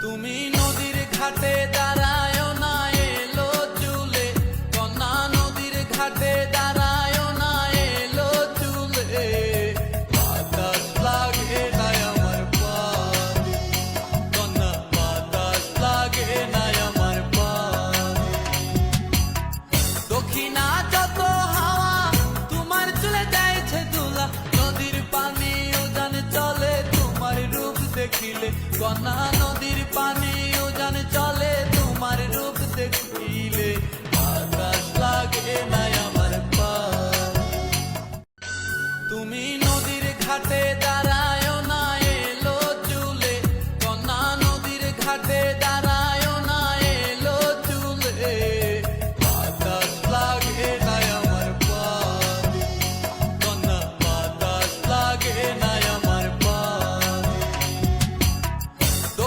তুমি নদীর ঘাটে দাঁড়ায় না এলো চুলে, কন্যা নদীর ঘাটে দাঁড়ায় না এলো চুলে। বাতাস লাগে না আমার পানে, কন্যা বাতাস লাগে না আমার পানে। দক্ষিণা যত হাওয়া তোমার চলে যাইছে দুলা, নদীর পানি উজান চলে তোমার রূপ দেখিলে, কন্যা নদীর পানি উজান চলে তোমার রূপ দেখিলে। বাতাস লাগে না আমার